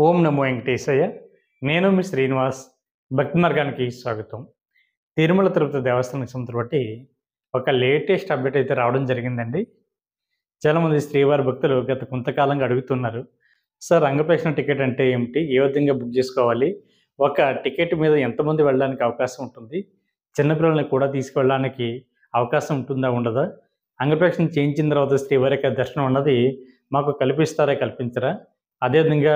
ఓం నమో వెంకటేశయ్య. నేను మీ శ్రీనివాస్. భక్తి మార్గానికి స్వాగతం. తిరుమల తిరుపతి దేవస్థానం సంస్థ బట్టి ఒక లేటెస్ట్ అప్డేట్ అయితే రావడం జరిగిందండి. చాలామంది శ్రీవారి భక్తులు గత కొంతకాలంగా అడుగుతున్నారు. సార్, రంగప్రదక్షిణ టికెట్ అంటే ఏమిటి? ఏ విధంగా బుక్ చేసుకోవాలి? ఒక టికెట్ మీద ఎంతమంది వెళ్ళడానికి అవకాశం ఉంటుంది? చిన్నపిల్లల్ని కూడా తీసుకువెళ్ళడానికి అవకాశం ఉంటుందా? ఉండదా? అంగప్రదక్షిణ చేయించిన తర్వాత శ్రీవారి యొక్క దర్శనం అన్నది మాకు కల్పిస్తారా? కల్పించరా? అదేవిధంగా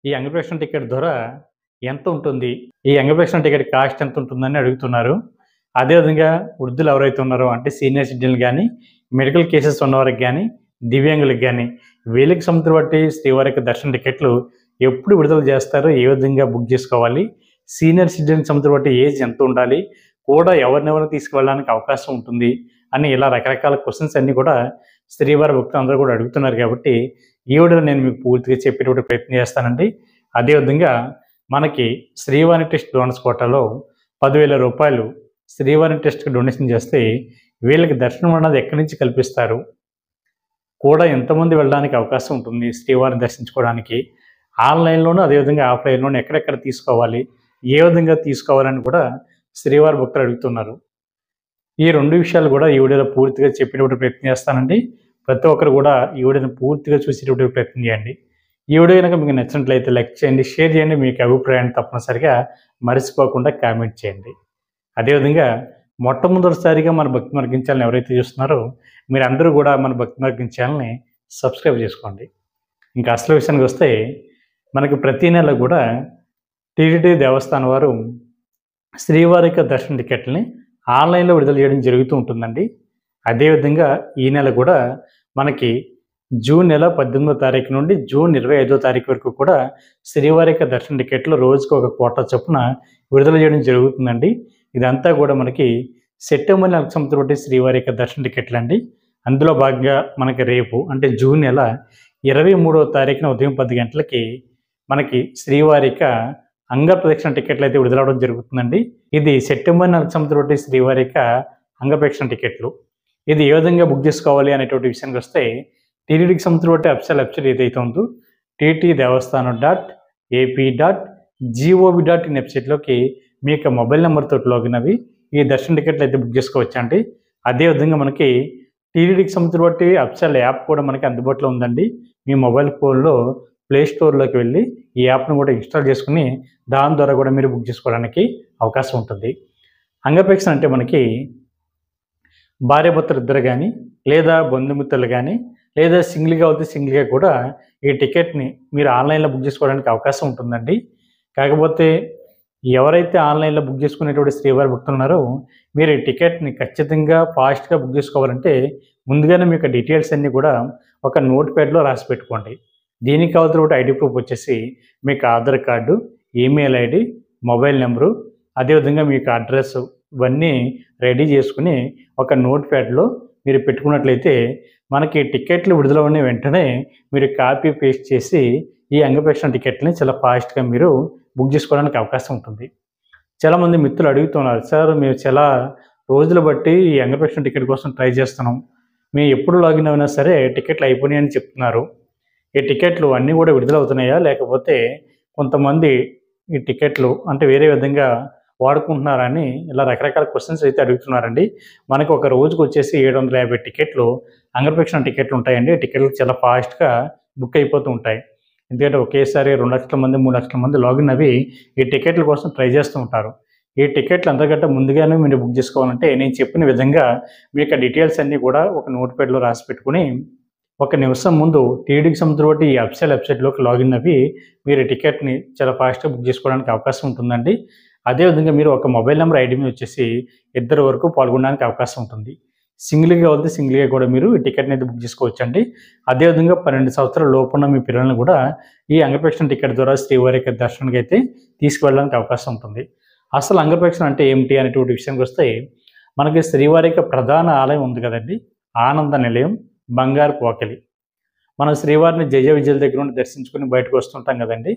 ఈ అంగప్రదక్షిణ టికెట్ ధర ఎంత ఉంటుంది? ఈ అంగప్రదక్షిణ టికెట్ కాస్ట్ ఎంత ఉంటుందని అడుగుతున్నారు. అదేవిధంగా వృద్ధులు ఎవరైతే ఉన్నారో అంటే సీనియర్ సిటిజన్లు కానీ, మెడికల్ కేసెస్ ఉన్నవారికి కానీ, దివ్యాంగులకు కానీ వీళ్ళకి సంబంధించిన బట్టి శ్రీవారి యొక్క దర్శన టికెట్లు ఎప్పుడు విడుదల చేస్తారో, ఏ విధంగా బుక్ చేసుకోవాలి, సీనియర్ సిటిజన్ సంబంధించిన బట్టి ఏజ్ ఎంత ఉండాలి, కూడా ఎవరినెవరిని తీసుకువెళ్ళడానికి అవకాశం ఉంటుంది అని ఇలా రకరకాల క్వశ్చన్స్ అన్నీ కూడా శ్రీవారి భక్తులు అందరూ కూడా అడుగుతున్నారు. కాబట్టి ఈ వీడియోలో నేను మీకు పూర్తిగా చెప్పేటువంటి ప్రయత్నం చేస్తానండి. అదేవిధంగా మనకి శ్రీవారి టెస్ట్ డోనర్స్ కోటాలో 10,000 రూపాయలు శ్రీవారి టెస్ట్కి డొనేషన్ చేస్తే వీళ్ళకి దర్శనం అన్నది ఎక్కడి నుంచి కల్పిస్తారు, కూడా ఎంతమంది వెళ్ళడానికి అవకాశం ఉంటుంది శ్రీవారిని దర్శించుకోవడానికి, ఆన్లైన్లోనూ అదేవిధంగా ఆఫ్లైన్లోనూ ఎక్కడెక్కడ తీసుకోవాలి, ఏ విధంగా తీసుకోవాలని కూడా శ్రీవారి భక్తులు అడుగుతున్నారు. ఈ రెండు విషయాలు కూడా ఈ వీడియోలో పూర్తిగా చెప్పేటువంటి ప్రయత్నం చేస్తానండి. ప్రతి ఒక్కరు కూడా ఈ వీడియోని పూర్తిగా చూసేటువంటి ప్రయత్నం చేయండి. ఈ వీడియో కనుక మీకు నచ్చినట్లయితే లైక్ చేయండి, షేర్ చేయండి. మీకు అభిప్రాయాన్ని తప్పనిసరిగా మర్చిపోకుండా కామెంట్ చేయండి. అదేవిధంగా మొట్టమొదటిసారిగా మన భక్తి మార్గం ఛానల్ ఎవరైతే చూస్తున్నారో మీరందరూ కూడా మన భక్తి మార్గం ఛానల్ని సబ్స్క్రైబ్ చేసుకోండి. ఇంకా అసలు విషయానికి వస్తే మనకి ప్రతి నెల కూడా టీటీడీ దేవస్థానం వారు శ్రీవారి యొక్క దర్శన టికెట్లని ఆన్లైన్లో విడుదల చేయడం జరుగుతూ ఉంటుందండి. అదేవిధంగా ఈ నెల కూడా మనకి జూన్ నెల 18వ తారీఖు నుండి జూన్ 25వ తారీఖు వరకు కూడా శ్రీవారి యొక్క దర్శన టికెట్లు రోజుకు ఒక కోటా చొప్పున విడుదల చేయడం జరుగుతుందండి. ఇదంతా కూడా మనకి సెప్టెంబర్ నెలకు సంబంధించిన శ్రీవారి యొక్క దర్శన టికెట్లు అండి. అందులో భాగంగా మనకి రేపు అంటే జూన్ నెల 23వ తారీఖున ఉదయం 10 గంటలకి మనకి శ్రీవారి యొక్క అంగ ప్రదక్షిణ టికెట్లు అయితే విడుదలవడం జరుగుతుందండి. ఇది సెప్టెంబర్ నెలకు సంబంధించిన శ్రీవారి యొక్క అంగ ప్రదక్షిణ టికెట్లు. ఇది ఏ విధంగా బుక్ చేసుకోవాలి అనేటువంటి విషయానికి వస్తే టీటీడీకి సంబంధించిన అఫీషియల్ వెబ్సైట్ ఏదైతే ఉందో ttdevaస్థానం.ap.gov.in వెబ్సైట్లోకి మీ యొక్క మొబైల్ నెంబర్తో లాగిన్ అవి ఈ దర్శన టికెట్లు అయితే బుక్ చేసుకోవచ్చు అండి. అదేవిధంగా మనకి టీటీడీకి సంబంధించిన అఫీషియల్ యాప్ కూడా మనకి అందుబాటులో ఉందండి. మీ మొబైల్ ఫోన్లో ప్లే స్టోర్లోకి వెళ్ళి ఈ యాప్ను కూడా ఇన్స్టాల్ చేసుకుని దాని ద్వారా కూడా మీరు బుక్ చేసుకోవడానికి అవకాశం ఉంటుంది. అంగప్రదక్షిణ అంటే మనకి భార్యాభర్తలు ఇద్దరు కానీ, లేదా బంధుమిత్రులు కానీ, లేదా సింగిల్గా అవుతే సింగిల్గా కూడా ఈ టికెట్ని మీరు ఆన్లైన్లో బుక్ చేసుకోవడానికి అవకాశం ఉంటుందండి. కాకపోతే ఎవరైతే ఆన్లైన్లో బుక్ చేసుకునేటువంటి శ్రీవారి భక్తులు ఉన్నారో మీరు ఈ టికెట్ని ఖచ్చితంగా ఫాస్ట్గా బుక్ చేసుకోవాలంటే ముందుగానే మీకు డీటెయిల్స్ అన్నీ కూడా ఒక నోట్ ప్యాడ్లో రాసి పెట్టుకోండి. దీనికి కావాల్సిన ఐడి ప్రూఫ్ వచ్చేసి మీకు Aadhaar card, email ID, mobile number, అదేవిధంగా మీకు అడ్రస్ ఇవన్నీ రెడీ చేసుకుని ఒక నోట్ ప్యాడ్లో మీరు పెట్టుకున్నట్లయితే మనకి టికెట్లు విడుదలైన వెంటనే మీరు కాపీ పేస్ట్ చేసి ఈ అంగప్రదక్షిణ టికెట్ని చాలా ఫాస్ట్గా మీరు బుక్ చేసుకోవడానికి అవకాశం ఉంటుంది. చాలామంది మిత్రులు అడుగుతున్నారు, సార్ మేము చాలా రోజులు బట్టి ఈ అంగప్రదక్షిణ టికెట్ కోసం ట్రై చేస్తున్నాం, మేము ఎప్పుడు లాగిన్ అయినా సరే టికెట్లు అయిపోయినాయని చెప్తున్నారు. ఈ టికెట్లు అన్నీ కూడా విడుదలవుతున్నాయా, లేకపోతే కొంతమంది ఈ టికెట్లు అంటే వేరే విధంగా వాడుకుంటున్నారని ఇలా రకరకాల క్వశ్చన్స్ అయితే అడుగుతున్నారండి. మనకు ఒక రోజుకు వచ్చేసి 750 టికెట్లు అంగప్రదక్షిణ టికెట్లు ఉంటాయండి. టికెట్లు చాలా ఫాస్ట్గా బుక్ అయిపోతూ ఉంటాయి. ఎందుకంటే ఒకేసారి 2 లక్షల మంది 3 లక్షల మంది లాగిన్ అవి ఈ టికెట్ల కోసం ట్రై చేస్తూ ఉంటారు. ఈ టికెట్లు అంతకంటే ముందుగానే మీరు బుక్ చేసుకోవాలంటే నేను చెప్పిన విధంగా మీకు డీటెయిల్స్ అన్నీ కూడా ఒక నోట్ ప్యాడ్లో రాసి పెట్టుకుని ఒక నిమిషం ముందు టీటీడీకి సంబంధించిన ఈ అఫీషియల్ వెబ్సైట్లోకి లాగిన్ అవి మీరు టికెట్ని చాలా ఫాస్ట్గా బుక్ చేసుకోవడానికి అవకాశం ఉంటుందండి. అదేవిధంగా మీరు ఒక మొబైల్ నెంబర్ ఐడి మీద వచ్చేసి 2 వరకు పాల్గొనడానికి అవకాశం ఉంటుంది. సింగిల్గా వెళ్తే సింగిల్గా కూడా మీరు ఈ టికెట్ని అయితే బుక్ చేసుకోవచ్చండి. అదేవిధంగా 12 సంవత్సరాల లోపున్న మీ పిల్లల్ని కూడా ఈ అంగప్రదక్షిణ టికెట్ ద్వారా శ్రీవారి యొక్క దర్శనానికి అయితే తీసుకువెళ్ళడానికి అవకాశం ఉంటుంది. అసలు అంగప్రదక్షిణ అంటే ఏమిటి అనేటువంటి విషయానికి వస్తే మనకి శ్రీవారి యొక్క ప్రధాన ఆలయం ఉంది కదండి, ఆనంద నిలయం, బంగారు పోకలి. మనం శ్రీవారిని జయ విజయల దగ్గర నుండి దర్శించుకుని బయటకు వస్తుంటాం కదండి,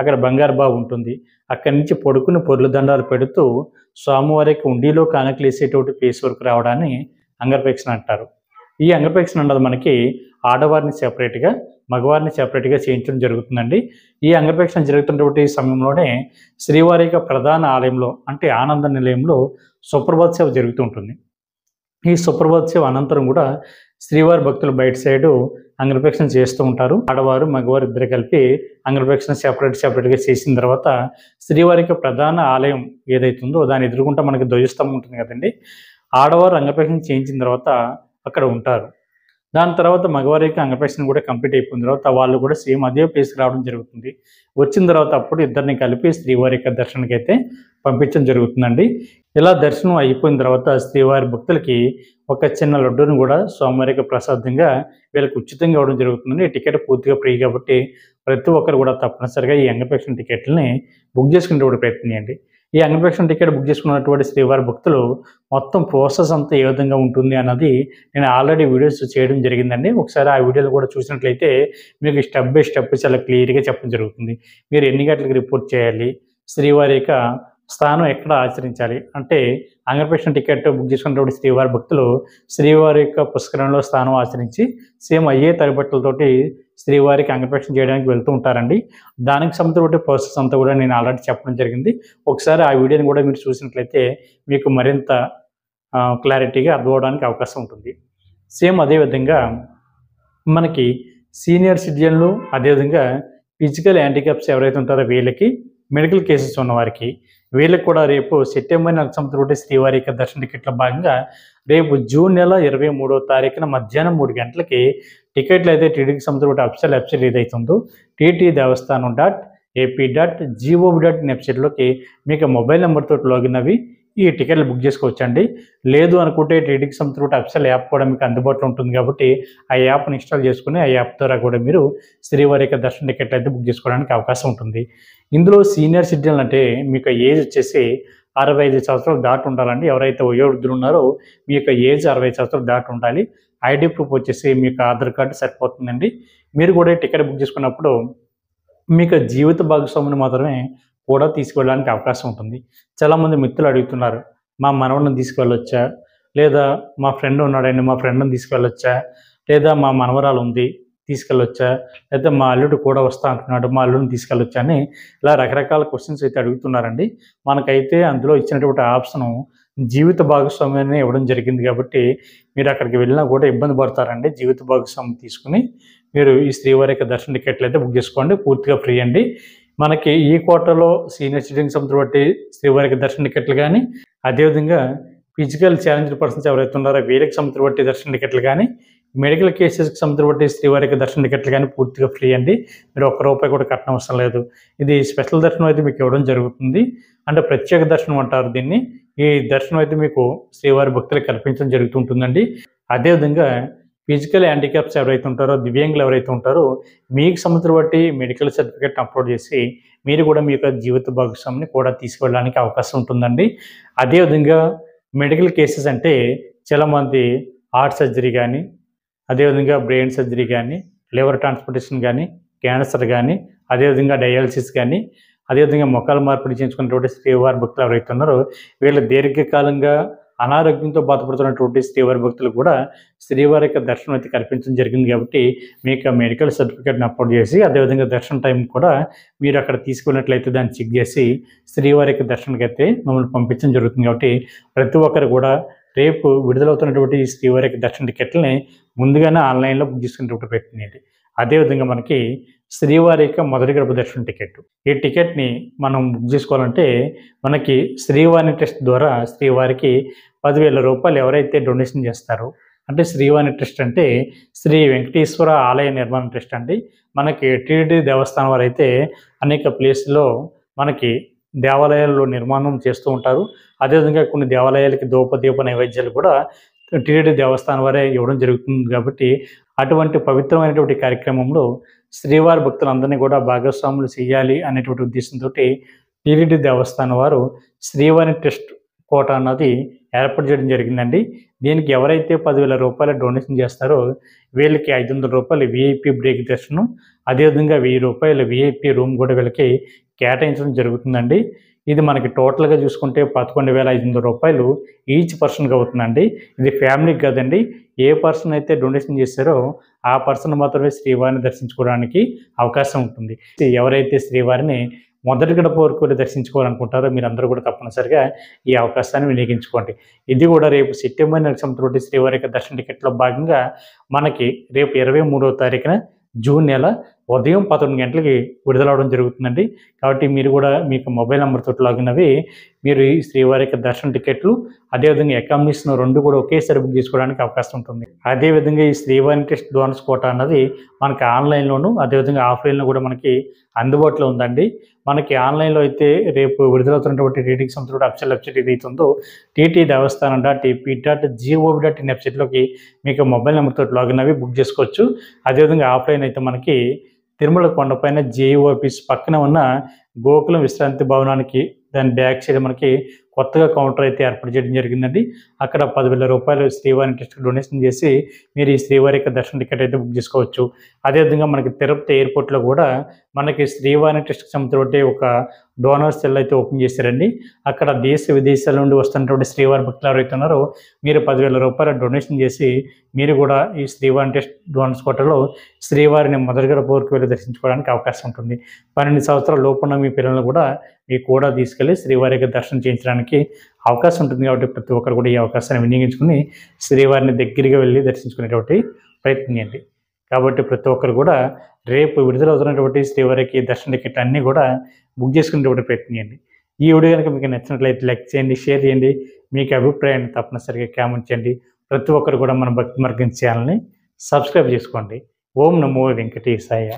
అక్కడ బంగారు బాబు ఉంటుంది. అక్కడి నుంచి పొడుకుని పొర్లు దండాలు పెడుతూ స్వామివారికి ఉండిలో కానకలు వేసేటువంటి ప్లేస్ వరకు రావడాన్ని అంగప్రదక్షిణ అంటారు. ఈ అంగప్రదక్షిణ అన్నది మనకి ఆడవారిని సెపరేట్‌గా, మగవారిని సెపరేట్‌గా చేయించడం జరుగుతుందండి. ఈ అంగప్రదక్షిణ జరుగుతున్నటువంటి సమయంలోనే శ్రీవారి యొక్క ప్రధాన ఆలయంలో అంటే ఆనంద నిలయంలో సుప్రభాత సేవ జరుగుతూ ఉంటుంది. ఈ సుప్రభాత సేవ అనంతరం కూడా శ్రీవారి భక్తులు బయట సైడు అంగప్రదక్షిణ చేస్తూ ఉంటారు. ఆడవారు, మగవారు ఇద్దరు కలిపి అంగప్రదక్షిణ సెపరేట్‌గా చేసిన తర్వాత శ్రీవారి యొక్క ప్రధాన ఆలయం ఏదైతే ఉందో దాని ఎదురుగుంటా మనకి ధ్వజస్తంభం ఉంటుంది కదండీ! ఆడవారు అంగప్రదక్షిణ చేయించిన తర్వాత అక్కడ ఉంటారు. దాని తర్వాత మగవారి యొక్క అంగప్రదక్షిణ కూడా కంప్లీట్ అయిపోయిన తర్వాత వాళ్ళు కూడా సేమ్ అదే ప్లేస్‌కి రావడం జరుగుతుంది. వచ్చిన తర్వాత అప్పుడు ఇద్దరిని కలిపి శ్రీవారి యొక్క దర్శనానికైతే పంపించడం జరుగుతుందండి. ఇలా దర్శనం అయిపోయిన తర్వాత శ్రీవారి భక్తులకి ఒక చిన్న లడ్డూని కూడా స్వామివారి యొక్క ప్రసాదంగా వీళ్ళకి ఉచితంగా ఇవ్వడం జరుగుతుందండి. ఈ టికెట్ పూర్తిగా ఫ్రీ కాబట్టి ప్రతి ఒక్కరు కూడా తప్పనిసరిగా ఈ అంగప్రదక్షిణ టికెట్‌లని బుక్ చేసుకునేటప్పుడు ప్రయత్నం చేయండి. ఈ అంగప్రదక్షిణ టికెట్ బుక్ చేసుకున్నటువంటి శ్రీవారి భక్తులు మొత్తం ప్రాసెస్ అంతా ఏ విధంగా ఉంటుంది అన్నది నేను ఆల్రెడీ వీడియోస్ చేయడం జరిగిందండి. ఒకసారి ఆ వీడియోలు కూడా చూసినట్లయితే మీకు స్టెప్ బై స్టెప్ చాలా క్లియర్‌గా చెప్పడం జరుగుతుంది. మీరు ఎన్ని గంటలకు రిపోర్ట్ చేయాలి, శ్రీవారి యొక్క స్థానం ఎక్కడ ఆచరించాలి అంటే అంగప్రదక్షిణ టికెట్ బుక్ చేసుకున్నటువంటి శ్రీవారి భక్తులు శ్రీవారి యొక్క పుష్కరంలో స్థానం ఆచరించి సేమ్ అయ్యే తడిబట్టలతోటి శ్రీవారికి అంగప్రదక్షిణ చేయడానికి వెళ్తూ ఉంటారండి. దానికి సంబంధించిన ప్రాసెస్ అంతా కూడా నేను ఆల్రెడీ చెప్పడం జరిగింది. ఒకసారి ఆ వీడియోని కూడా మీరు చూసినట్లయితే మీకు మరింత క్లారిటీగా అర్థం అవ్వడానికి అవకాశం ఉంటుంది. సేమ్ అదేవిధంగా మనకి సీనియర్ సిటిజన్లు, అదేవిధంగా ఫిజికల్ హ్యాండిక్యాప్స్ ఎవరైతే ఉంటారో వీళ్ళకి, మెడికల్ కేసెస్ ఉన్నవారికి వీళ్ళకి కూడా రేపు సెప్టెంబర్ నెలకు సంబంధించిన శ్రీవారి యొక్క దర్శన టికెట్ల భాగంగా రేపు జూన్ నెల 23వ తారీఖున మధ్యాహ్నం 3 గంటలకి టికెట్లు అయితే టీటీడీకి సంబంధించిన అఫీషియల్ వెబ్సైట్ ఏదైతే ఉందో ttdevastanam.ap.gov.in వెబ్సైట్లోకి మీకు మొబైల్ నెంబర్తో లాగిన్ అవి ఈ టికెట్లు బుక్ చేసుకోవచ్చండి. లేదు అనుకుంటే టీటీడీకి సంబంధించిన అఫీషియల్ యాప్ కూడా మీకు అందుబాటులో ఉంటుంది కాబట్టి ఆ యాప్ని ఇన్స్టాల్ చేసుకుని ఆ యాప్ ద్వారా కూడా మీరు శ్రీవారి యొక్క దర్శన టికెట్లు అయితే బుక్ చేసుకోవడానికి అవకాశం ఉంటుంది. ఇందులో సీనియర్ సిటిజన్లు అంటే మీకు ఏజ్ వచ్చేసి 65 సంవత్సరాలు దాటి ఉండాలండి. ఎవరైతే వయోవృద్ధులు ఉన్నారో మీ యొక్క ఏజ్ 65 సంవత్సరాలు దాటి ఉండాలి. ఐడి ప్రూఫ్ వచ్చేసి మీకు ఆధార్ కార్డు సరిపోతుందండి. మీరు కూడా టికెట్ బుక్ చేసుకున్నప్పుడు మీకు జీవిత భాగస్వామిని మాత్రమే కూడా తీసుకువెళ్ళడానికి అవకాశం ఉంటుంది. చాలామంది మిత్రులు అడుగుతున్నారు, మా మనవడిని తీసుకువెళ్ళొచ్చా, లేదా మా ఫ్రెండ్ ఉన్నాడండి మా ఫ్రెండ్ని తీసుకువెళ్ళొచ్చా, లేదా మా మనవరాలు ఉంది తీసుకెళ్ళొచ్చా, లేదా మా అల్లుడు కూడా వస్తా అంటున్నాడు మా అల్లుడిని తీసుకెళ్ళొచ్చా అని ఇలా రకరకాల క్వశ్చన్స్ అయితే అడుగుతున్నారండి. మనకైతే అందులో ఇచ్చినటువంటి ఆప్షను జీవిత భాగస్వామ్యాన్ని ఇవ్వడం జరిగింది కాబట్టి మీరు అక్కడికి వెళ్ళినా కూడా ఇబ్బంది పడతారండి. జీవిత భాగస్వామ్యం తీసుకుని మీరు ఈ శ్రీవారి యొక్క దర్శన టికెట్లు అయితే బుక్ చేసుకోండి, పూర్తిగా ఫ్రీ అండి. మనకి ఈ కోటాలో సీనియర్ సిటిజన్కి సంబంధించి శ్రీవారి యొక్క దర్శన టికెట్లు కానీ, అదేవిధంగా ఫిజికల్ ఛాలెంజ్డ్ పర్సన్స్ ఎవరైతే ఉన్నారో వీళ్ళకి సంబంధించి దర్శన టికెట్లు కానీ, మెడికల్ కేసెస్కి సంబంధించి శ్రీవారి యొక్క దర్శన టికెట్లు కానీ పూర్తిగా ఫ్రీ అండి. మీరు ₹1 కూడా కట్టడం అవసరం లేదు. ఇది స్పెషల్ దర్శనం అయితే మీకు ఇవ్వడం జరుగుతుంది. అంటే ప్రత్యేక దర్శనం అంటారు దీన్ని. ఈ దర్శనం అయితే మీకు శ్రీవారి భక్తులకు కల్పించడం జరుగుతుంటుందండి. అదేవిధంగా ఫిజికల్ హ్యాండిక్యాప్స్ ఎవరైతే ఉంటారో, దివ్యాంగులు ఎవరైతే ఉంటారో మీకు సంబంధించి మెడికల్ సర్టిఫికేట్ అప్లోడ్ చేసి మీరు కూడా మీ యొక్క జీవిత భాగస్వామిని కూడా తీసుకువెళ్ళడానికి అవకాశం ఉంటుందండి. అదేవిధంగా మెడికల్ కేసెస్ అంటే చాలామంది హార్ట్ సర్జరీ కానీ, అదేవిధంగా బ్రెయిన్ సర్జరీ కానీ, లివర్ ట్రాన్స్ప్లాంటేషన్ కానీ, క్యాన్సర్ కానీ, అదేవిధంగా డయాలసిస్ కానీ, అదేవిధంగా మొక్కల మార్పిడి చేయించుకున్నటువంటి శ్రీవారి భక్తులు ఎవరైతే ఉన్నారో వీళ్ళు దీర్ఘకాలంగా అనారోగ్యంతో బాధపడుతున్నటువంటి శ్రీవారి భక్తులు కూడా శ్రీవారి యొక్క దర్శనం అయితే కల్పించడం జరిగింది కాబట్టి మీకు మెడికల్ సర్టిఫికేట్ని అప్లోడ్ చేసి అదేవిధంగా దర్శన టైం కూడా మీరు అక్కడ తీసుకున్నట్లయితే దాన్ని చెక్ చేసి శ్రీవారి యొక్క దర్శనానికి అయితే మమ్మల్ని పంపించడం జరుగుతుంది. కాబట్టి ప్రతి ఒక్కరు కూడా రేపు విడుదలవుతున్నటువంటి ఈ శ్రీవారి యొక్క దర్శన టికెట్లని ముందుగానే ఆన్లైన్లో బుక్ చేసుకునేటువంటి ప్రయత్నం చేయండి. అదేవిధంగా మనకి శ్రీవారి యొక్క మొదటి గడప దర్శన టికెట్, ఈ టికెట్ని మనం బుక్ చేసుకోవాలంటే మనకి శ్రీవాణి ట్రస్ట్ ద్వారా శ్రీవారికి ₹10,000 ఎవరైతే డొనేషన్ చేస్తారో, అంటే శ్రీవాణి ట్రస్ట్ అంటే శ్రీ వెంకటేశ్వర ఆలయ నిర్మాణ ట్రస్ట్ అండి. మనకి టీటీడీ దేవస్థానం వారు అయితే అనేక ప్లేస్లో మనకి దేవాలయాల్లో నిర్మాణం చేస్తూ ఉంటారు. అదేవిధంగా కొన్ని దేవాలయాలకి దీప నైవేద్యాలు కూడా టీటీడీ దేవస్థానం వారే ఇవ్వడం జరుగుతుంది. కాబట్టి అటువంటి పవిత్రమైనటువంటి కార్యక్రమంలో శ్రీవారి భక్తులందరినీ కూడా భాగస్వాములు చేయాలి అనేటువంటి ఉద్దేశంతో టీటీడీ దేవస్థానం వారు శ్రీవారి ట్రస్ట్ కోట అన్నది ఏర్పాటు చేయడం జరిగిందండి. దీనికి ఎవరైతే 10,000 రూపాయలు డొనేషన్ చేస్తారో వీళ్ళకి 500 రూపాయలు వీఐపీ బ్రేక్ దర్శనం, అదేవిధంగా 1000 రూపాయలు వీఐపీ రూమ్ కూడా వీళ్ళకి కేటాయించడం జరుగుతుందండి. ఇది మనకి టోటల్‌గా చూసుకుంటే 11,500 రూపాయలు ఈచ్ పర్సన్‌కి అవుతుందండి. ఇది ఫ్యామిలీకి కాదండి. ఏ పర్సన్ అయితే డొనేషన్ చేశారో ఆ పర్సన్ మాత్రమే శ్రీవారిని దర్శించుకోవడానికి అవకాశం ఉంటుంది. ఎవరైతే శ్రీవారిని మొదటి గడప వరకు వెళ్ళి దర్శించుకోవాలనుకుంటారో మీరందరూ కూడా తప్పనిసరిగా ఈ అవకాశాన్ని వినియోగించుకోండి. ఇది కూడా రేపు సెప్టెంబర్ నెల సంవత్సరం శ్రీవారి యొక్క దర్శన టికెట్‌లో భాగంగా మనకి రేపు 23వ తారీఖున జూన్ నెల ఉదయం 11 గంటలకి విడుదలవ్వడం జరుగుతుందండి. కాబట్టి మీరు కూడా మీకు మొబైల్ నెంబర్‌తోటి లాగిన్ అవ్వి మీరు ఈ శ్రీవారి యొక్క దర్శన టికెట్లు, అదేవిధంగా అకామిడేషన్ 2 కూడా ఒకేసారి బుక్ చేసుకోవడానికి అవకాశం ఉంటుంది. అదేవిధంగా ఈ శ్రీవారి టెస్ట్ డోనర్స్ కోటా అన్నది మనకి ఆన్‌లైన్‌లోను, అదేవిధంగా ఆఫ్‌లైన్‌లో కూడా మనకి అందుబాటులో ఉందండి. మనకి ఆన్‌లైన్‌లో అయితే రేపు విడుదలవుతున్నటువంటి టీటీడీ సంస్థ అఫీషియల్ వెబ్‌సైట్ ఏదైతే ఉందో టీటీ దేవస్థానం .ap.gov.in వెబ్‌సైట్‌లోకి మీకు మొబైల్ నెంబర్‌తోటి లాగిన్ అవ్వి బుక్ చేసుకోవచ్చు. అదేవిధంగా ఆఫ్‌లైన్ అయితే మనకి తిరుమల కొండపైన జేఈఓ ఆఫీస్ పక్కన ఉన్న గోకులం విశ్రాంతి భవనానికి దాని బ్యాక్ సైడ్ మనకి కొత్తగా కౌంటర్ అయితే ఏర్పాటు చేయడం జరిగిందండి. అక్కడ 10,000 రూపాయలు శ్రీవారి టెస్ట్‌కి డొనేషన్ చేసి మీరు ఈ శ్రీవారి యొక్క దర్శన టికెట్ అయితే బుక్ చేసుకోవచ్చు. అదేవిధంగా మనకి తిరుపతి ఎయిర్‌పోర్ట్‌లో కూడా మనకి శ్రీవారి టెస్ట్‌కి సంబంధించినటువంటి ఒక డోనర్ సెల్ అయితే ఓపెన్ చేశారండి. అక్కడ దేశ విదేశాల నుండి వస్తున్నటువంటి శ్రీవారి భక్తులు ఎవరైతే ఉన్నారో మీరు 10,000 రూపాయలు డొనేషన్ చేసి మీరు కూడా ఈ శ్రీవారి టెస్ట్ డోనర్స్ కోటాలో శ్రీవారిని మొదటి గడప వరకు వెళ్ళి దర్శించుకోవడానికి అవకాశం ఉంటుంది. 12 సంవత్సరాల లోపున్న మీ పిల్లలను కూడా మీకు కూడా తీసుకెళ్ళి శ్రీవారి యొక్క దర్శనం చేయించడానికి అవకాశం ఉంటుంది. కాబట్టి ప్రతి ఒక్కరు కూడా ఈ అవకాశాన్ని వినియోగించుకుని శ్రీవారిని దగ్గరగా వెళ్ళి దర్శించుకునేటువంటి ప్రయత్నం చేయండి. కాబట్టి ప్రతి ఒక్కరు కూడా రేపు విడుదలవుతున్నటువంటి శ్రీవారికి దర్శన టికెట్ అన్నీ కూడా బుక్ చేసుకునేటువంటి ప్రయత్నం చేయండి. ఈ వీడియో కనుక మీకు నచ్చినట్లయితే లైక్ చేయండి, షేర్ చేయండి. మీకు అభిప్రాయాన్ని తప్పనిసరిగా కామెంట్ చేయండి. ప్రతి ఒక్కరు కూడా మన భక్తి మార్గం ఛానల్ని సబ్స్క్రైబ్ చేసుకోండి. ఓం నమో వెంకటేశాయ.